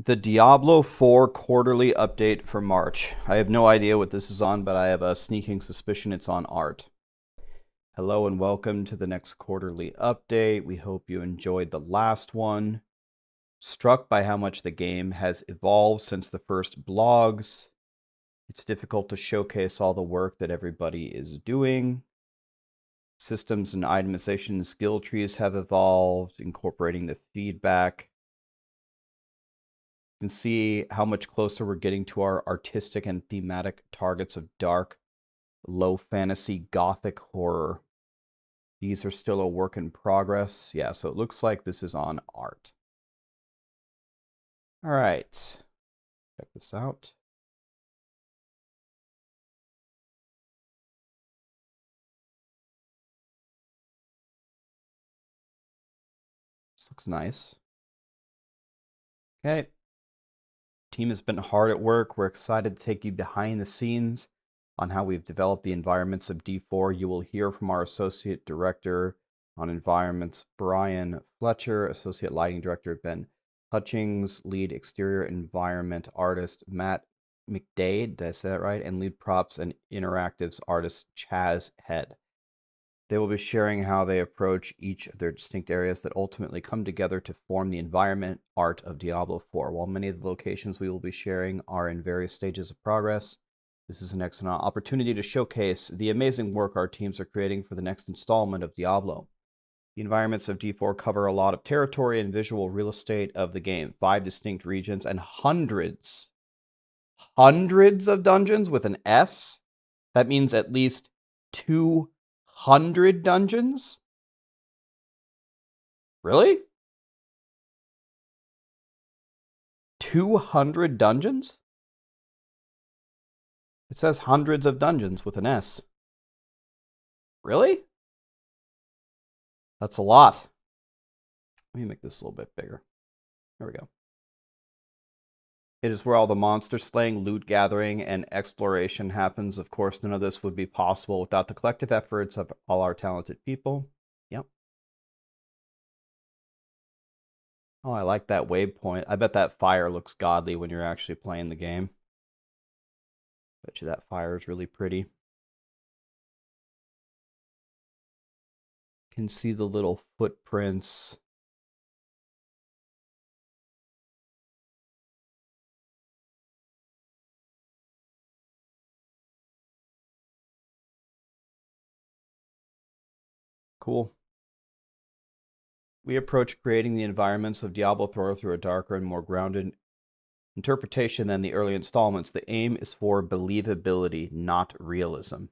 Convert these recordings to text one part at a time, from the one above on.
The Diablo 4 quarterly update for March. I have no idea what this is on, but I have a sneaking suspicion it's on art. Hello and welcome to the next quarterly update. We hope you enjoyed the last one. Struck by how much the game has evolved since the first blogs. It's difficult to showcase all the work that everybody is doing. Systems and itemization and skill trees have evolved, incorporating the feedback. You can see how much closer we're getting to our artistic and thematic targets of dark, low fantasy, gothic horror. These are still a work in progress. Yeah, so it looks like this is on art. All right, check this out. This looks nice. Okay. Team has been hard at work. We're excited to take you behind the scenes on how we've developed the environments of D4. You will hear from our Associate Director on Environments, Brian Fletcher, Associate Lighting Director, Ben Hutchings, Lead Exterior Environment Artist, Matt McDade, did I say that right? And Lead Props and Interactives Artist, Chaz Head. They will be sharing how they approach each of their distinct areas that ultimately come together to form the environment art of Diablo 4. While many of the locations we will be sharing are in various stages of progress, this is an excellent opportunity to showcase the amazing work our teams are creating for the next installment of Diablo. The environments of D4 cover a lot of territory and visual real estate of the game, 5 distinct regions and hundreds of dungeons with an S. That means at least 200 dungeons? Really? 200 dungeons? It says hundreds of dungeons with an S. Really? That's a lot. Let me make this a little bit bigger. There we go. It is where all the monster slaying, loot gathering, and exploration happens. Of course, none of this would be possible without the collective efforts of all our talented people. Yep. Oh, I like that waypoint. I bet that fire looks godly when you're actually playing the game. Bet you that fire is really pretty. Can see the little footprints. Cool. We approach creating the environments of Diablo 4 through a darker and more grounded interpretation than the early installments. The aim is for believability, not realism.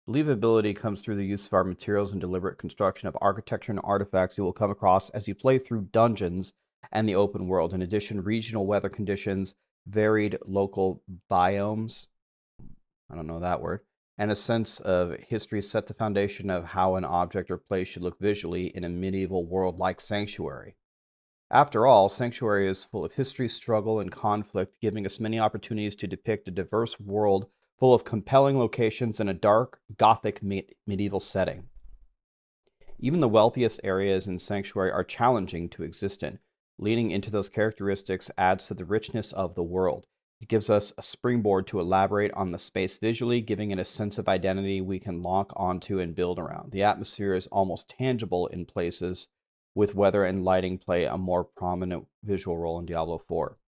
Believability comes through the use of our materials and deliberate construction of architecture and artifacts you will come across as you play through dungeons and the open world. In addition, regional weather conditions, varied local biomes, I don't know that word, and a sense of history set the foundation of how an object or place should look visually in a medieval world like Sanctuary. After all, Sanctuary is full of history, struggle, and conflict, giving us many opportunities to depict a diverse world full of compelling locations in a dark, gothic medieval setting. Even the wealthiest areas in Sanctuary are challenging to exist in. Leaning into those characteristics adds to the richness of the world. It gives us a springboard to elaborate on the space visually, giving it a sense of identity we can lock onto and build around. The atmosphere is almost tangible in places, with weather and lighting play a more prominent visual role in Diablo 4.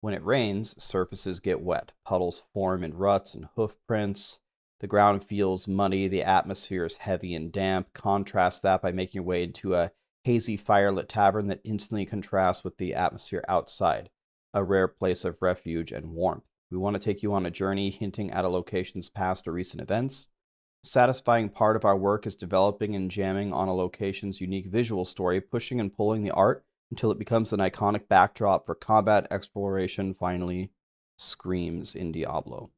When it rains, surfaces get wet. Puddles form in ruts and hoof prints. The ground feels muddy. The atmosphere is heavy and damp. Contrast that by making your way into a hazy firelit tavern that instantly contrasts with the atmosphere outside, a rare place of refuge and warmth. We want to take you on a journey hinting at a location's past or recent events. The satisfying part of our work is developing and jamming on a location's unique visual story, pushing and pulling the art until it becomes an iconic backdrop for combat exploration finally screams in Diablo.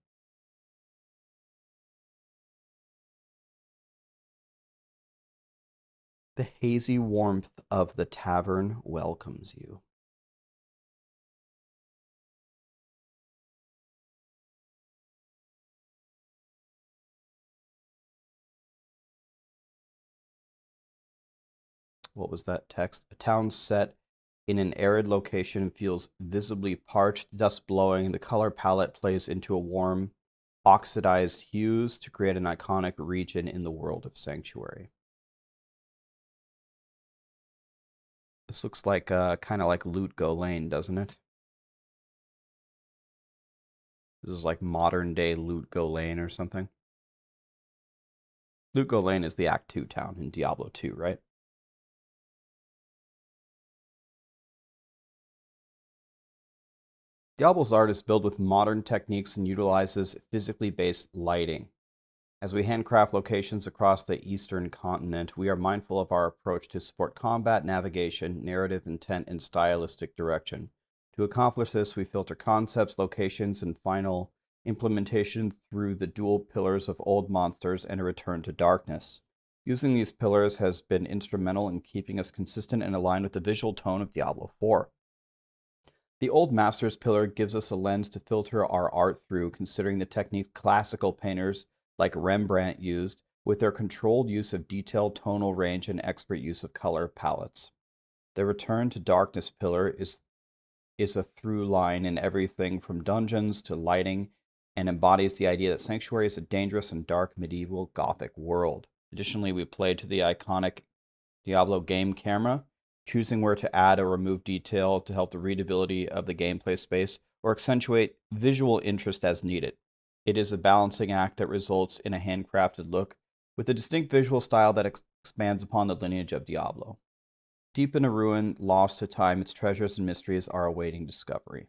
The hazy warmth of the tavern welcomes you. What was that text? A town set in an arid location feels visibly parched, dust blowing. The color palette plays into a warm, oxidized hues to create an iconic region in the world of Sanctuary. This looks like kind of like Loot Go Lane, doesn't it? This is like modern day Loot Go Lane or something. Loot Go Lane is the Act 2 town in Diablo 2, right? Diablo's art is built with modern techniques and utilizes physically based lighting. As we handcraft locations across the eastern continent, we are mindful of our approach to support combat, navigation, narrative intent, and stylistic direction. To accomplish this, we filter concepts, locations, and final implementation through the dual pillars of Old Monsters and A Return to Darkness. Using these pillars has been instrumental in keeping us consistent and aligned with the visual tone of Diablo 4. The Old Masters pillar gives us a lens to filter our art through, considering the techniques classical painters like Rembrandt used, with their controlled use of detail, tonal range, and expert use of color palettes. The Return to Darkness pillar is a through line in everything from dungeons to lighting, and embodies the idea that Sanctuary is a dangerous and dark medieval Gothic world. Additionally, we play to the iconic Diablo game camera, choosing where to add or remove detail to help the readability of the gameplay space or accentuate visual interest as needed. It is a balancing act that results in a handcrafted look with a distinct visual style that expands upon the lineage of Diablo. Deep in a ruin, lost to time, its treasures and mysteries are awaiting discovery.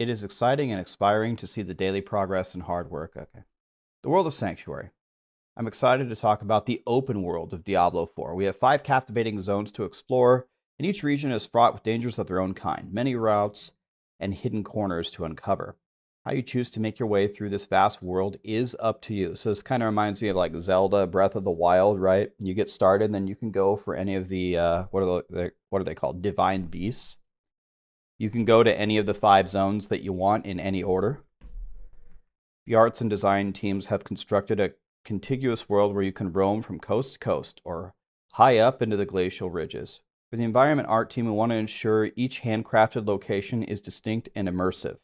It is exciting and inspiring to see the daily progress and hard work. Okay. The world of Sanctuary. I'm excited to talk about the open world of Diablo 4. We have 5 captivating zones to explore, and each region is fraught with dangers of their own kind, many routes and hidden corners to uncover. How you choose to make your way through this vast world is up to you. So this kind of reminds me of like Zelda Breath of the Wild, right? You get started, then you can go for any of the what are they called? Divine beasts. You can go to any of the 5 zones that you want in any order. The arts and design teams have constructed a contiguous world where you can roam from coast to coast or high up into the glacial ridges. For the environment art team, we want to ensure each handcrafted location is distinct and immersive.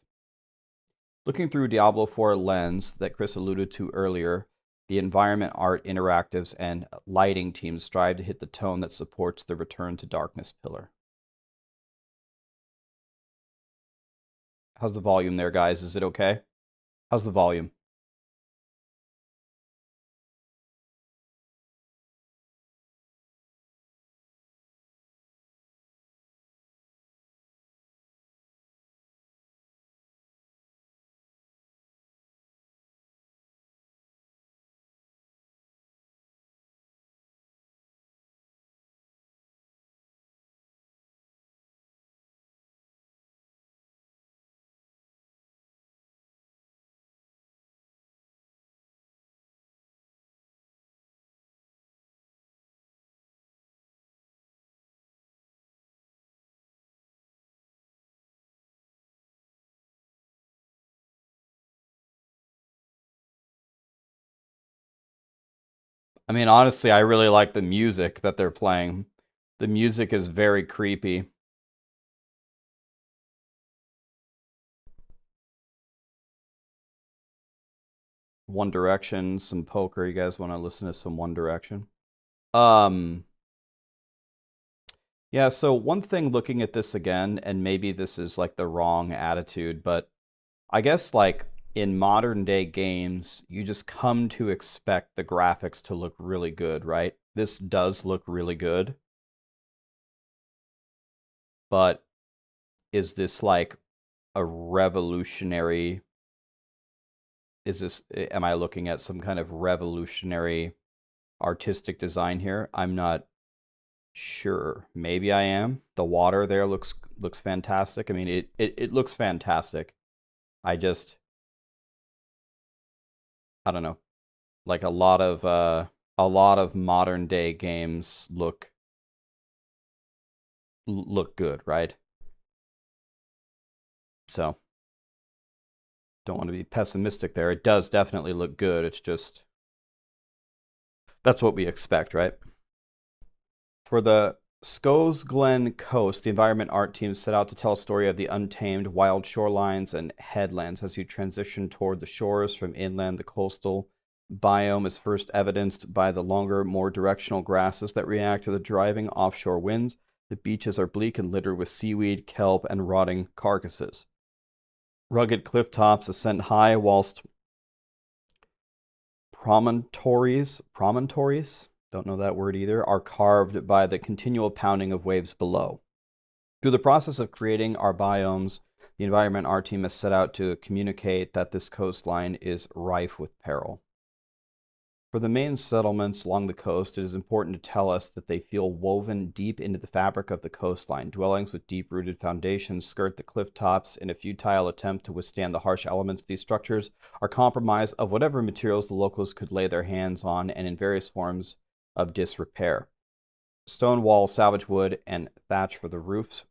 Looking through Diablo 4 lens that Chris alluded to earlier, the environment art interactives and lighting teams strive to hit the tone that supports the Return to Darkness pillar. How's the volume there, guys? Is it okay? How's the volume? I mean, honestly, I really like the music that they're playing. The music is very creepy. One Direction, some poker. You guys want to listen to some One Direction? Yeah, so one thing looking at this again, and maybe this is like the wrong attitude, but I guess like in modern day games, you just come to expect the graphics to look really good, right? This does look really good. But is this like a revolutionary? Am I looking at some kind of revolutionary artistic design here? I'm not sure. Maybe I am. The water there looks fantastic. I mean, it looks fantastic. I don't know. Like a lot of modern day games look good, right? So don't want to be pessimistic there. It does definitely look good. It's just, that's what we expect, right? For the Skozglen Coast, the environment art team set out to tell a story of the untamed wild shorelines and headlands. As you transition toward the shores from inland, the coastal biome is first evidenced by the longer, more directional grasses that react to the driving offshore winds. The beaches are bleak and littered with seaweed, kelp, and rotting carcasses. Rugged cliff tops ascend high, whilst promontories, don't know that word either, are carved by the continual pounding of waves below. Through the process of creating our biomes, the environment art team has set out to communicate that this coastline is rife with peril. For the main settlements along the coast, it is important to tell us that they feel woven deep into the fabric of the coastline. Dwellings with deep-rooted foundations skirt the cliff tops in a futile attempt to withstand the harsh elements. These structures are compromised of whatever materials the locals could lay their hands on, and in various forms of disrepair. Stone walls, salvage wood, and thatch for the roofs,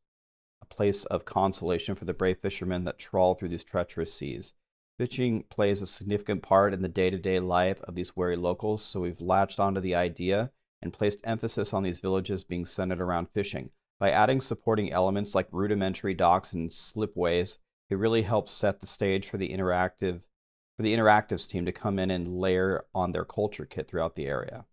a place of consolation for the brave fishermen that trawl through these treacherous seas. Fishing plays a significant part in the day-to-day life of these wary locals, so we've latched onto the idea and placed emphasis on these villages being centered around fishing. By adding supporting elements like rudimentary docks and slipways, it really helps set the stage for the interactives team to come in and layer on their culture kit throughout the area.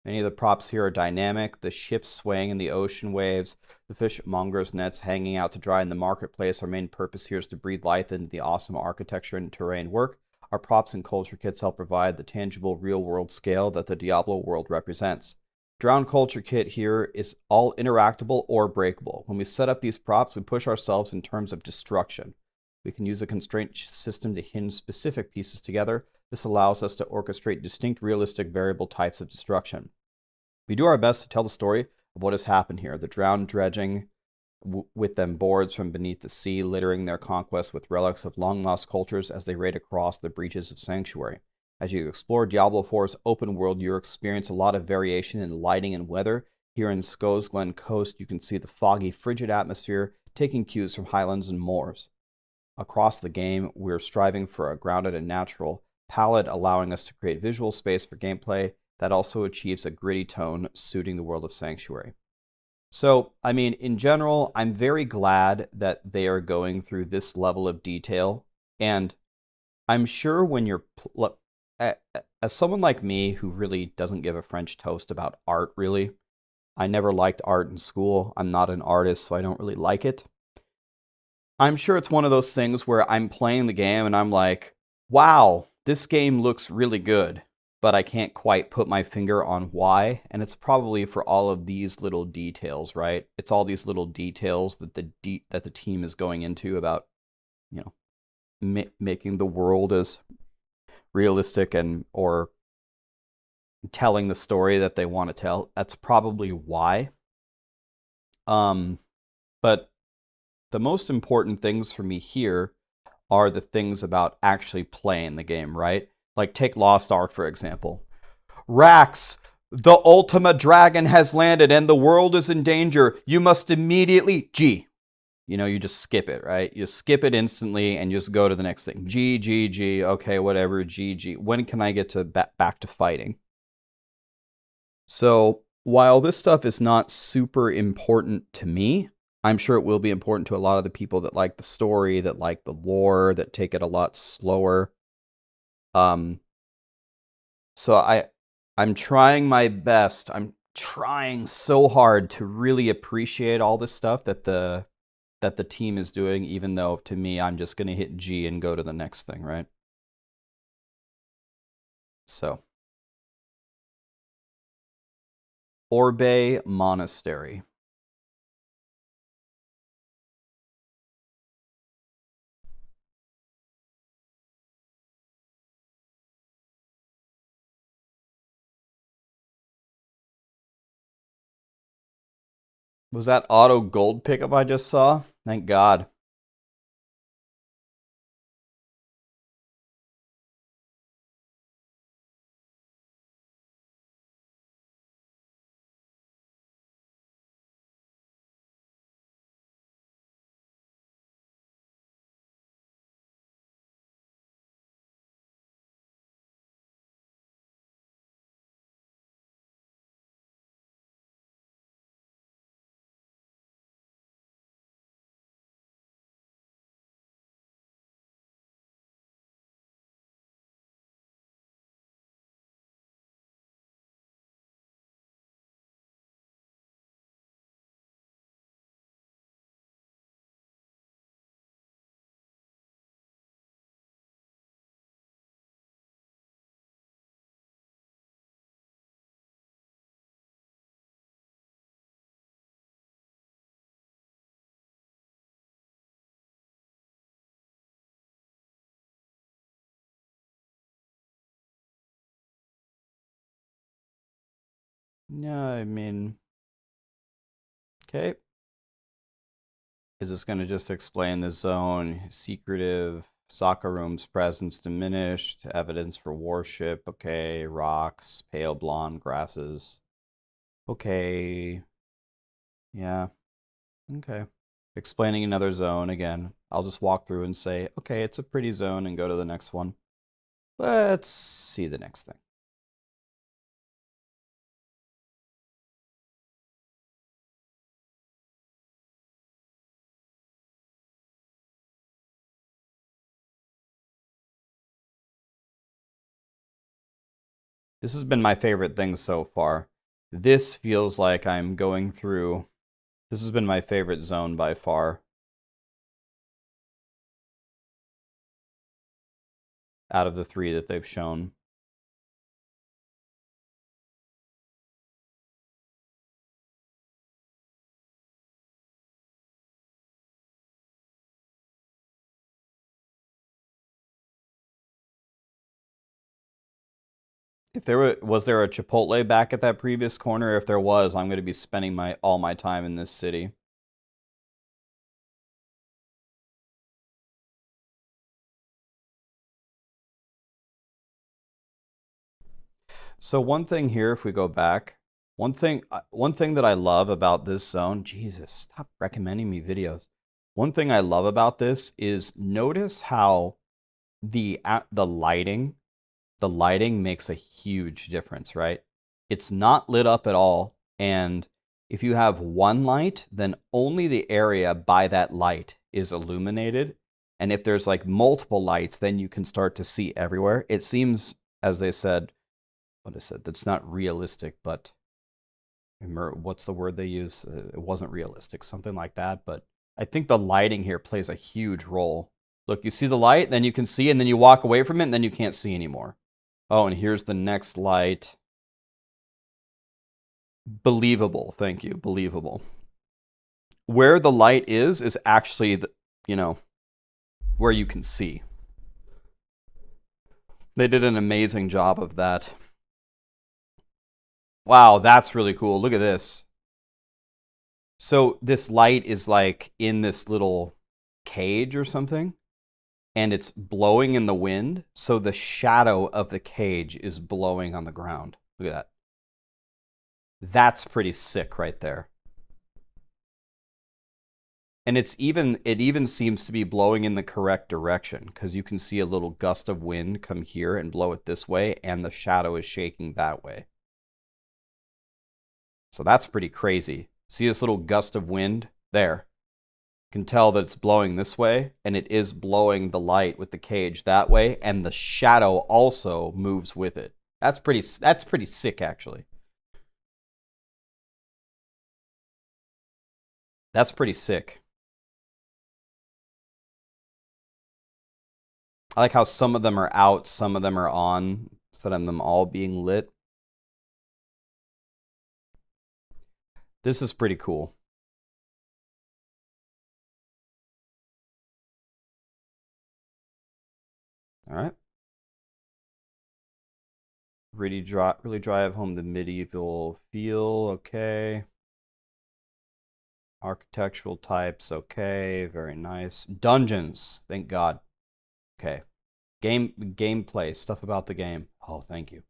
Many of the props here are dynamic, the ships swaying in the ocean waves, the fishmongers' nets hanging out to dry in the marketplace. Our main purpose here is to breathe life into the awesome architecture and terrain work. Our props and culture kits help provide the tangible real-world scale that the Diablo world represents. Drowned culture kit here is all interactable or breakable. When we set up these props, we push ourselves in terms of destruction. We can use a constraint system to hinge specific pieces together. This allows us to orchestrate distinct, realistic, variable types of destruction. We do our best to tell the story of what has happened here. The drowned dredging with them boards from beneath the sea, littering their conquest with relics of long-lost cultures as they raid across the breaches of Sanctuary. As you explore Diablo 4's open world, you'll experience a lot of variation in lighting and weather. Here in Skozglen Coast, you can see the foggy, frigid atmosphere, taking cues from highlands and moors. Across the game, we're striving for a grounded and natural palette, allowing us to create visual space for gameplay that also achieves a gritty tone suiting the world of Sanctuary. So, I mean, in general, I'm very glad that they are going through this level of detail. And I'm sure when you're, as someone like me who really doesn't give a French toast about art, really, I never liked art in school. I'm not an artist, so I don't really like it. I'm sure it's one of those things where I'm playing the game and I'm like, wow, this game looks really good, but I can't quite put my finger on why. And it's probably for all of these little details, right? It's all these little details that the team is going into about, you know, making the world as realistic and or telling the story that they want to tell. That's probably why. But the most important things for me here are the things about actually playing the game, right? Like take Lost Ark, for example. Rax, the Ultima Dragon has landed and the world is in danger. You must immediately, G. You know, you just skip it, right? You skip it instantly and just go to the next thing. G, G, G, okay, whatever, G, G. When can I get to back to fighting? So while this stuff is not super important to me, I'm sure it will be important to a lot of the people that like the story, that like the lore, that take it a lot slower. So I'm trying my best. I'm trying so hard to really appreciate all this stuff that the team is doing, even though to me, I'm just going to hit G and go to the next thing, right? So, Orbe Monastery. Was that auto gold pickup I just saw? Thank God. Yeah, I mean, okay. Is this going to just explain the zone? Secretive, soccer room's presence diminished, evidence for warship, okay, rocks, pale blonde grasses. Okay, yeah, okay. Explaining another zone again. I'll just walk through and say, okay, it's a pretty zone and go to the next one. Let's see the next thing. This has been my favorite thing so far. This feels like I'm going through. This has been my favorite zone by far out of the three that they've shown. If was there a Chipotle back at that previous corner? If there was, I'm going to be spending all my time in this city. So one thing here, if we go back, one thing that I love about this zone, Jesus, stop recommending me videos. One thing I love about this is notice how the lighting makes a huge difference, right? It's not lit up at all, and if you have one light, then only the area by that light is illuminated. And if there's like multiple lights, then you can start to see everywhere. It seems, as they said, what is it? That's not realistic, but what's the word they use? It wasn't realistic, something like that. But I think the lighting here plays a huge role. Look, you see the light, then you can see, and then you walk away from it, and then you can't see anymore. Oh, and here's the next light. Believable. Thank you. Believable. Where the light is actually, where you can see. They did an amazing job of that. Wow, that's really cool. Look at this. So this light is like in this little cage or something, and it's blowing in the wind. So the shadow of the cage is blowing on the ground. Look at that. That's pretty sick right there. And it even seems to be blowing in the correct direction, because you can see a little gust of wind come here and blow it this way, and the shadow is shaking that way. So that's pretty crazy. See this little gust of wind there? You can tell that it's blowing this way, and it is blowing the light with the cage that way, and the shadow also moves with it. That's pretty sick, actually. That's pretty sick. I like how some of them are out, some of them are on, instead of them all being lit. This is pretty cool. All right. Really drive home the medieval feel. Okay. Architectural types. Okay. Very nice. Dungeons. Thank God. Okay. Gameplay. Stuff about the game. Oh, thank you.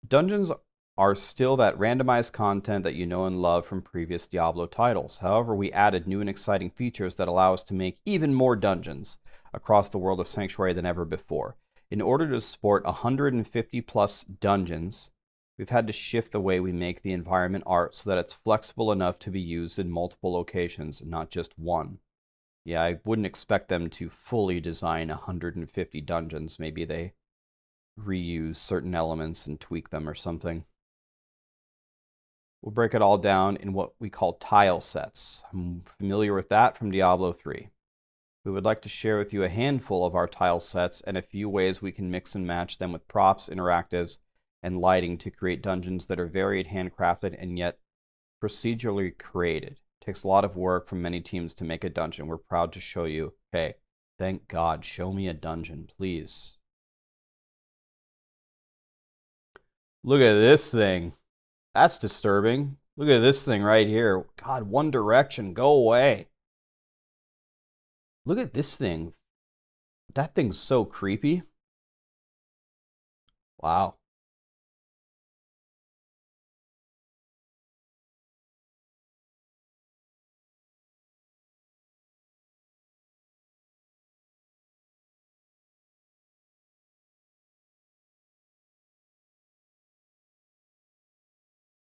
Dungeons are still that randomized content that you know and love from previous Diablo titles. However, we added new and exciting features that allow us to make even more dungeons across the world of Sanctuary than ever before. In order to support 150 plus dungeons, we've had to shift the way we make the environment art so that it's flexible enough to be used in multiple locations, not just one. Yeah, I wouldn't expect them to fully design 150 dungeons. Maybe they reuse certain elements and tweak them or something. We'll break it all down in what we call tile sets. I'm familiar with that from Diablo 3. We would like to share with you a handful of our tile sets and a few ways we can mix and match them with props, interactives, and lighting to create dungeons that are varied, handcrafted, and yet procedurally created. It takes a lot of work from many teams to make a dungeon. We're proud to show you. Hey, thank God, show me a dungeon, please. Look at this thing. That's disturbing. Look at this thing right here. God, One Direction, go away. Look at this thing. That thing's so creepy. Wow.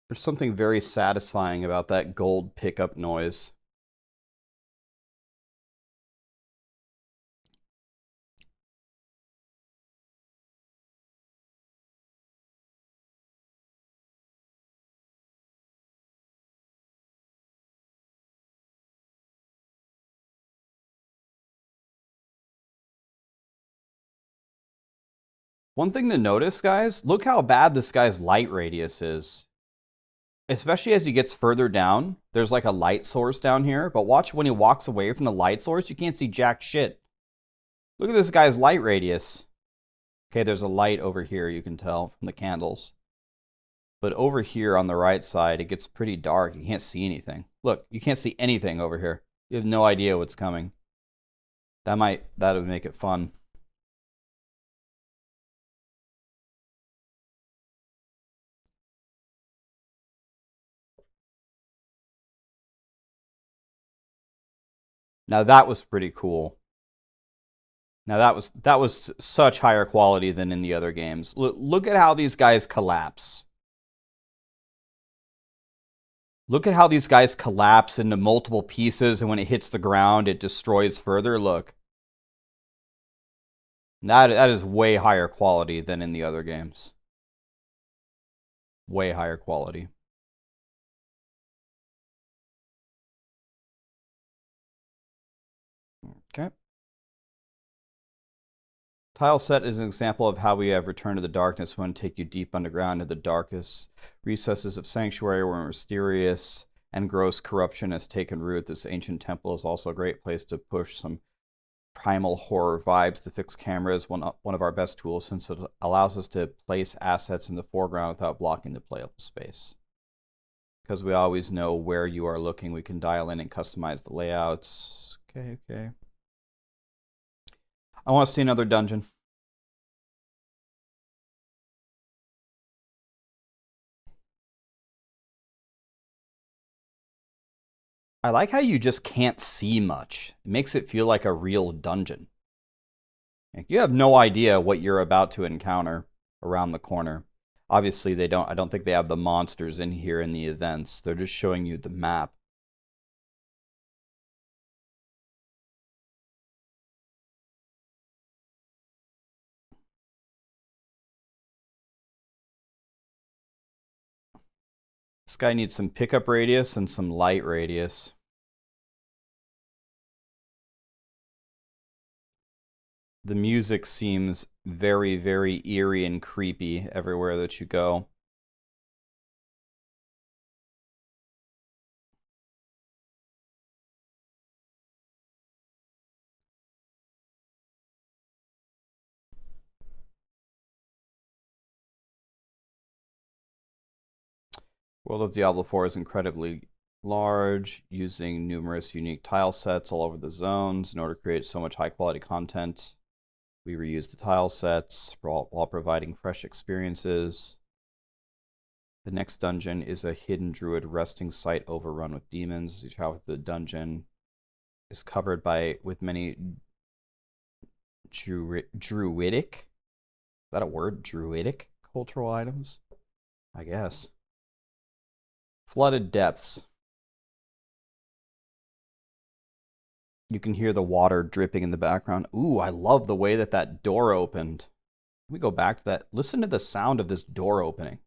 There's something very satisfying about that gold pickup noise. One thing to notice, guys, look how bad this guy's light radius is. Especially as he gets further down, there's like a light source down here, but watch when he walks away from the light source, you can't see jack shit. Look at this guy's light radius. Okay, there's a light over here, you can tell from the candles. But over here on the right side, it gets pretty dark. You can't see anything. Look, you can't see anything over here. You have no idea what's coming. That would make it fun. Now that was pretty cool. Now that was such higher quality than in the other games. Look at how these guys collapse. Look at how these guys collapse into multiple pieces, and when it hits the ground, it destroys further. Look. That is way higher quality than in the other games. Way higher quality. Okay. Tile set is an example of how we have returned to the darkness when take you deep underground to the darkest recesses of sanctuary where mysterious and gross corruption has taken root. This ancient temple is also a great place to push some primal horror vibes. The fixed camera is one of our best tools since it allows us to place assets in the foreground without blocking the playable space. Because we always know where you are looking, we can dial in and customize the layouts. Okay. I want to see another dungeon. I like how you just can't see much. It makes it feel like a real dungeon. Like you have no idea what you're about to encounter around the corner. Obviously, I don't think they have the monsters in here in the events. They're just showing you the map. This guy needs some pickup radius and some light radius. The music seems very, very eerie and creepy everywhere that you go. World of Diablo 4 is incredibly large, using numerous unique tile sets all over the zones in order to create so much high quality content. We reuse the tile sets while providing fresh experiences. The next dungeon is a hidden druid resting site overrun with demons. As you travel through the dungeon is covered with many druidic, is that a word? Druidic cultural items? I guess. Flooded depths. You can hear the water dripping in the background. Ooh, I love the way that door opened. Let me go back to that. Listen to the sound of this door opening.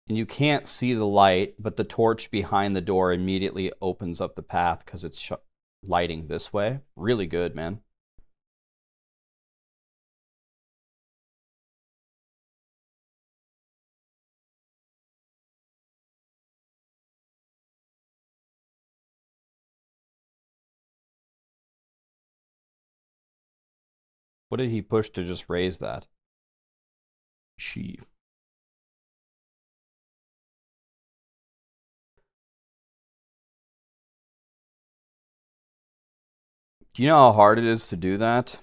And you can't see the light, but the torch behind the door immediately opens up the path because it's lighting this way. Really good, man. What did he push to just raise that? She. Do you know how hard it is to do that?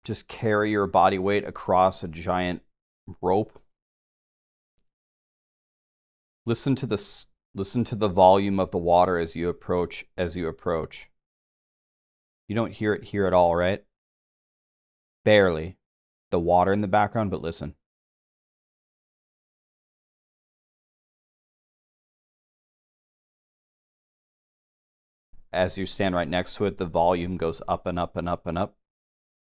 Just carry your body weight across a giant rope. Listen to this. Listen to the volume of the water as you approach. You don't hear it here at all, right? Barely. The water in the background, but listen. As you stand right next to it, the volume goes up and up and up and up.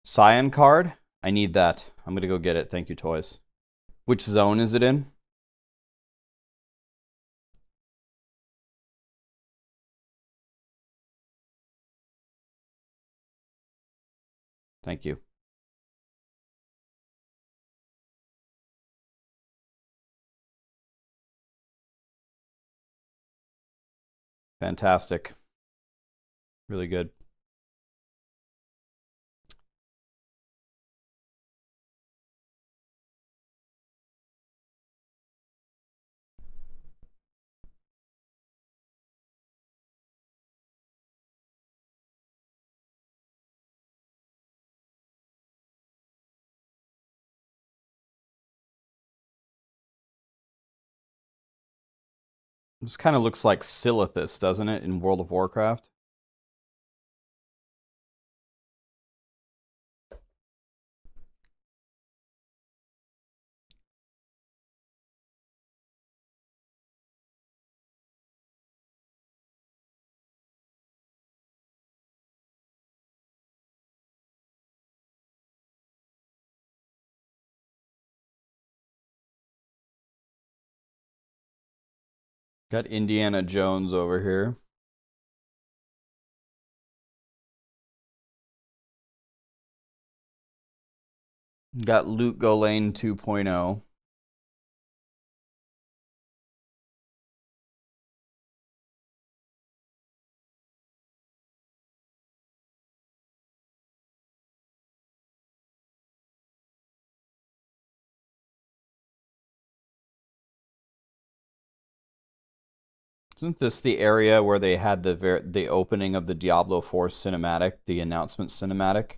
Cyan card? I need that. I'm going to go get it. Thank you, toys. Which zone is it in? Thank you. Fantastic. Really good. This kind of looks like Silithus, doesn't it, in World of Warcraft? Got Indiana Jones over here. Got Luke Golane 2.0. Isn't this the area where they had the opening of the Diablo 4 cinematic, the announcement cinematic?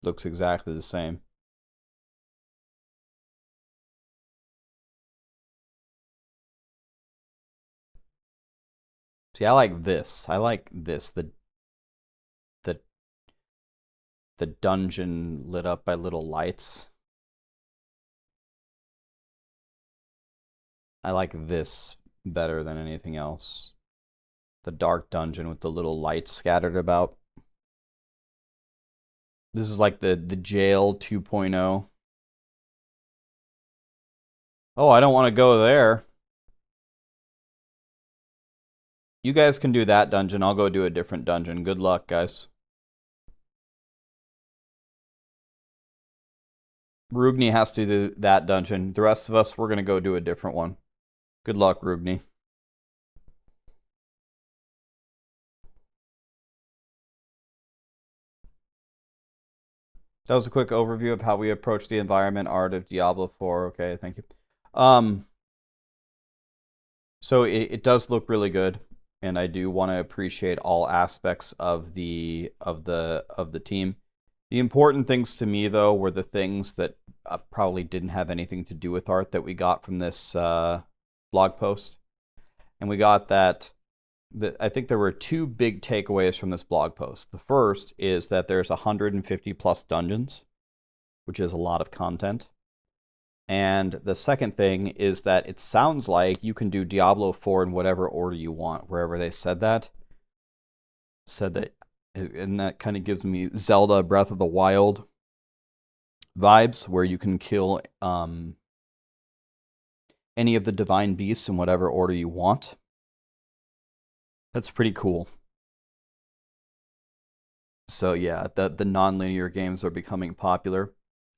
Looks exactly the same. See, I like this. I like this. The dungeon lit up by little lights. I like this better than anything else. The dark dungeon with the little lights scattered about. This is like the jail 2.0. Oh, I don't want to go there. You guys can do that dungeon. I'll go do a different dungeon. Good luck, guys. Rugni has to do that dungeon. The rest of us, we're going to go do a different one. Good luck, Rugni. That was a quick overview of how we approach the environment art of Diablo 4. Okay, thank you. So it does look really good, and I do want to appreciate all aspects of the team. The important things to me, though, were the things that probably didn't have anything to do with art that we got from this blog post. And we got that I think there were two big takeaways from this blog post. The first is that there's 150 plus dungeons, which is a lot of content. And the second thing is that it sounds like you can do Diablo 4 in whatever order you want, wherever they said that. And that kind of gives me Zelda Breath of the Wild vibes, where you can kill any of the divine beasts in whatever order you want. That's pretty cool. So yeah, the non-linear games are becoming popular.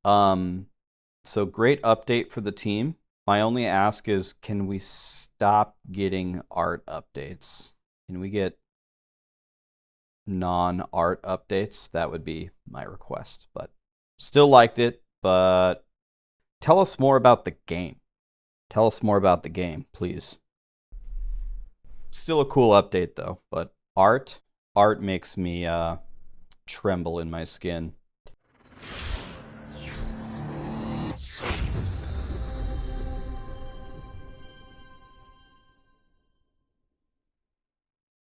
So great update for the team. My only ask is, can we stop getting art updates? Can we get non-art updates, that would be my request. But still liked it, but tell us more about the game. Tell us more about the game, please. Still a cool update though, but art makes me tremble in my skin.